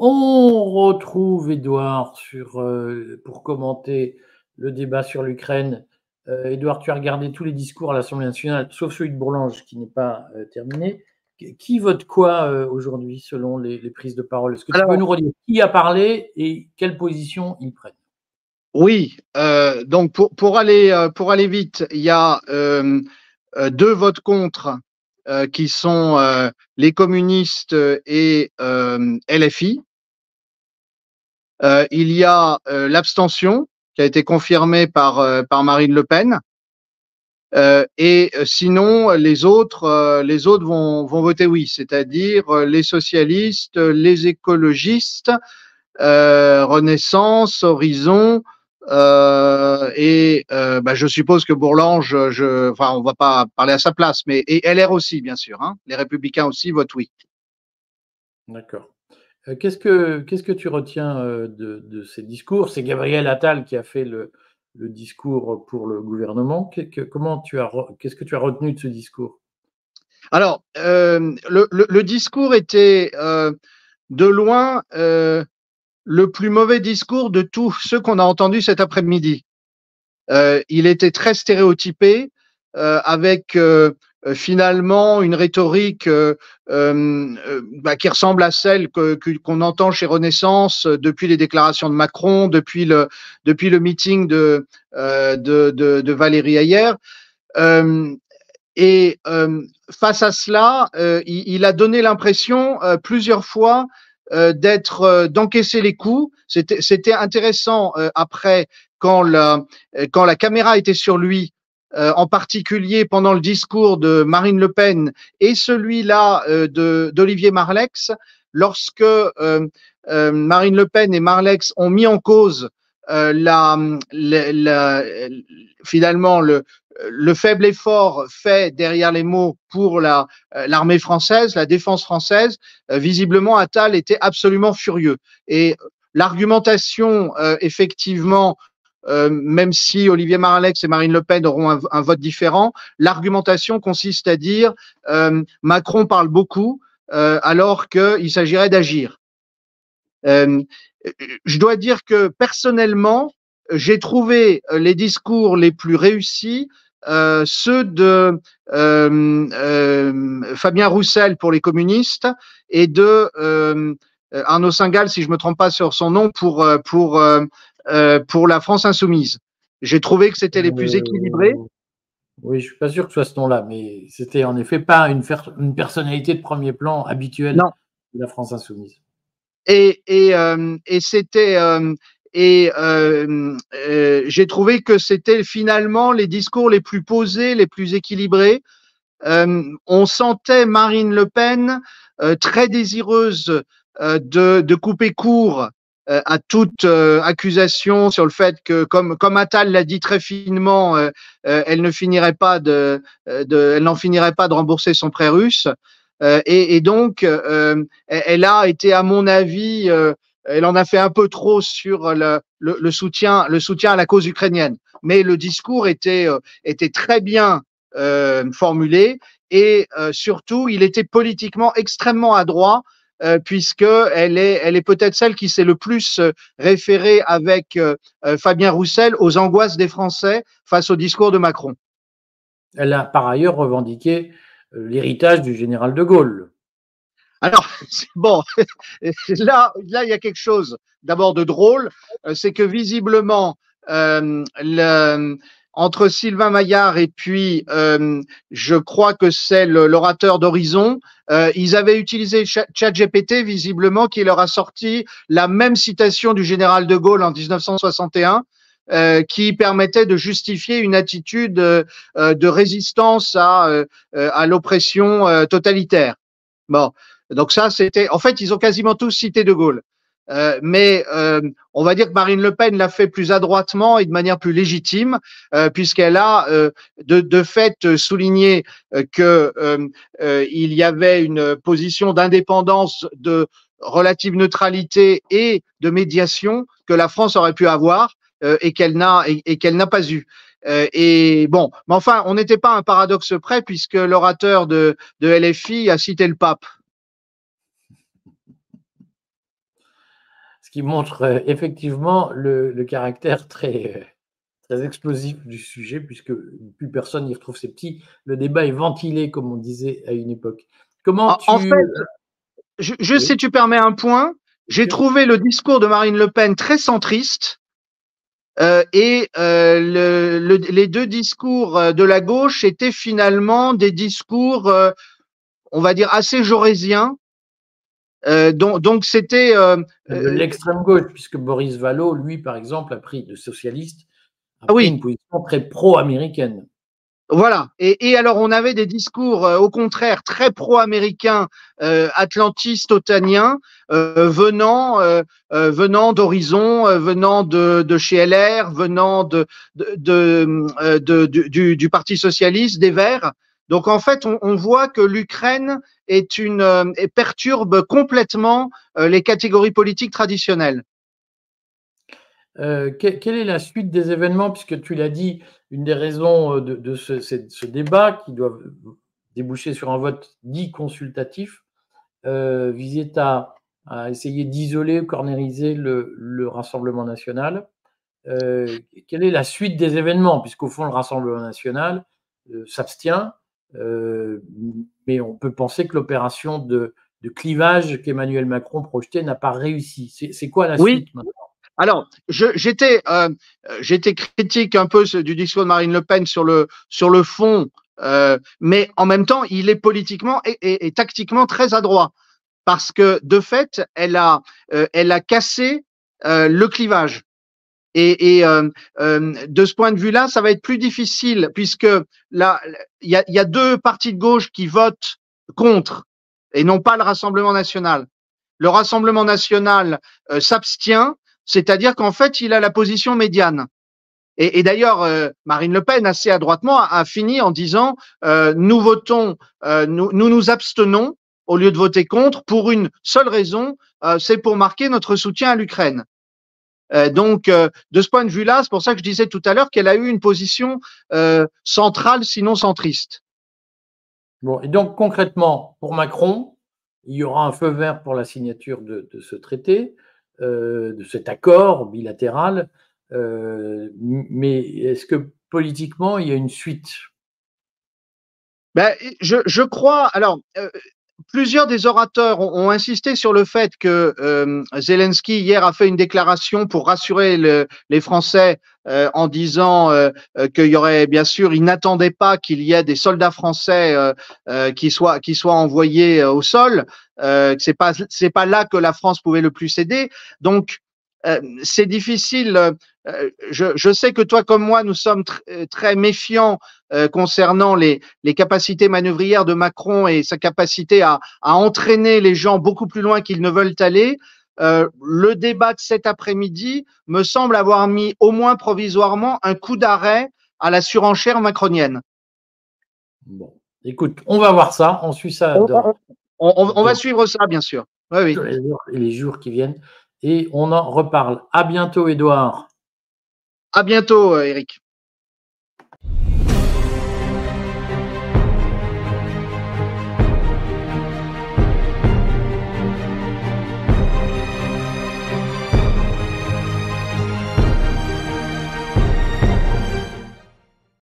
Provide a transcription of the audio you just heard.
On retrouve Édouard pour commenter le débat sur l'Ukraine. Édouard, tu as regardé tous les discours à l'Assemblée nationale, sauf celui de Bourlanges qui n'est pas terminé. Qui vote quoi aujourd'hui selon les prises de parole? Est-ce que tu peux nous redire qui a parlé et quelle position ils prennent? Oui, donc pour aller vite, il y a deux votes contre qui sont les communistes et LFI. Il y a l'abstention qui a été confirmée par Marine Le Pen. Et sinon, les autres vont voter oui, c'est-à-dire les socialistes, les écologistes, Renaissance, Horizon, je suppose que Bourlanges, enfin, on va pas parler à sa place, mais et LR aussi, bien sûr, hein, les Républicains aussi votent oui. D'accord. Qu'est-ce que tu retiens de ces discours? C'est Gabriel Attal qui a fait le discours pour le gouvernement. Qu'est-ce que tu as retenu de ce discours? Alors, le discours était de loin le plus mauvais discours de tous ceux qu'on a entendus cet après-midi. Il était très stéréotypé, avec finalement une rhétorique qui ressemble à celle qu'on entend chez Renaissance depuis les déclarations de Macron, depuis le meeting de Valérie Hayer. Face à cela, il a donné l'impression plusieurs fois d'encaisser les coups. C'était intéressant après quand la caméra était sur lui, en particulier pendant le discours de Marine Le Pen et celui-là d'Olivier Marleix, lorsque Marine Le Pen et Marleix ont mis en cause finalement le faible effort fait derrière les mots pour l'armée française, la défense française. Visiblement, Attal était absolument furieux. Et l'argumentation, effectivement, même si Olivier Marleix et Marine Le Pen auront un vote différent, l'argumentation consiste à dire Macron parle beaucoup alors qu'il s'agirait d'agir. Je dois dire que personnellement, j'ai trouvé les discours les plus réussis ceux de Fabien Roussel pour les communistes et de Arnaud Singal, si je ne me trompe pas sur son nom, pour la France Insoumise. J'ai trouvé que c'était les plus équilibrés. Oui, je suis pas sûr que ce soit ce nom-là, mais c'était en effet pas une personnalité de premier plan habituelle de la France Insoumise. Et c'était j'ai trouvé que c'était finalement les discours les plus posés, les plus équilibrés. On sentait Marine Le Pen très désireuse de couper court à toute accusation sur le fait que, comme Attal l'a dit très finement, elle n'en finirait pas de rembourser son prêt russe. Et donc, elle a été, à mon avis, elle en a fait un peu trop sur le soutien à la cause ukrainienne. Mais le discours était très bien formulé et surtout, il était politiquement extrêmement adroit, puisque elle est peut-être celle qui s'est le plus référée avec Fabien Roussel aux angoisses des Français face au discours de Macron. Elle a par ailleurs revendiqué l'héritage du général de Gaulle. Alors, bon, là, il y a quelque chose d'abord de drôle, c'est que visiblement, entre Sylvain Maillard et puis, je crois que c'est l'orateur d'Horizon, ils avaient utilisé ChatGPT, visiblement, qui leur a sorti la même citation du général de Gaulle en 1961, qui permettait de justifier une attitude de résistance à l'oppression totalitaire. Bon, donc ça, c'était… En fait, ils ont quasiment tous cité de Gaulle. Mais on va dire que Marine Le Pen l'a fait plus adroitement et de manière plus légitime, puisqu'elle a de fait souligné qu'il y avait une position d'indépendance, de relative neutralité et de médiation que la France aurait pu avoir et qu'elle n'a pas eu. Et bon, mais enfin, on n'était pas à un paradoxe près, puisque l'orateur de LFI a cité le pape. ce qui montre effectivement le caractère très, très explosif du sujet, puisque plus personne n'y retrouve ses petits. Le débat est ventilé, comme on disait à une époque. Comment En tu… fait, juste Oui, si tu permets un point, bien j'ai sûr. trouvé le discours de Marine Le Pen très centriste les deux discours de la gauche étaient finalement des discours, on va dire, assez jaurésiens. Donc c'était De l'extrême gauche, puisque Boris Vallaud, lui, par exemple, a pris, de socialiste, a pris oui, une position très pro-américaine. voilà. Et alors on avait des discours au contraire très pro-américains, atlantistes, otaniens, venant d'Horizon, venant de chez LR, venant du Parti socialiste, des Verts. Donc en fait, on voit que l'Ukraine et perturbe complètement les catégories politiques traditionnelles. Quelle est la suite des événements? Puisque tu l'as dit, une des raisons de ce débat qui doit déboucher sur un vote dit consultatif visait à essayer d'isoler ou cornériser le Rassemblement national. Quelle est la suite des événements? Puisqu'au fond, le Rassemblement national s'abstient, euh, mais on peut penser que l'opération de clivage qu'Emmanuel Macron projetait n'a pas réussi. C'est quoi la Oui, suite maintenant? alors, j'étais critique un peu du discours de Marine Le Pen sur le fond, mais en même temps, il est politiquement et tactiquement très adroit parce que de fait, elle a cassé le clivage. De ce point de vue-là, ça va être plus difficile puisque là, il y a deux partis de gauche qui votent contre et non pas le Rassemblement national. Le Rassemblement national s'abstient, c'est-à-dire qu'en fait, il a la position médiane. Et d'ailleurs, Marine Le Pen, assez adroitement, a fini en disant nous votons, nous abstenons au lieu de voter contre pour une seule raison, c'est pour marquer notre soutien à l'Ukraine. De ce point de vue-là, c'est pour ça que je disais tout à l'heure qu'elle a eu une position centrale, sinon centriste. Bon, et donc concrètement, pour Macron, il y aura un feu vert pour la signature de ce traité, de cet accord bilatéral, mais est-ce que politiquement, il y a une suite? Ben, je crois. Alors, plusieurs des orateurs ont insisté sur le fait que Zelensky hier a fait une déclaration pour rassurer les Français en disant qu'il y aurait bien sûr, il n'attendait pas qu'il y ait des soldats français qui soient envoyés au sol. Que c'est pas là que la France pouvait le plus aider. Donc c'est difficile. Je sais que toi comme moi, nous sommes très méfiants concernant les capacités manœuvrières de Macron et sa capacité à entraîner les gens beaucoup plus loin qu'ils ne veulent aller. Le débat de cet après-midi me semble avoir mis au moins provisoirement un coup d'arrêt à la surenchère macronienne. Bon, écoute, on va voir ça, on suit ça On, on- on va dans suivre ça, bien sûr. Oui, oui. les heures et les jours qui viennent et on en reparle. À bientôt, Édouard. À bientôt, Eric.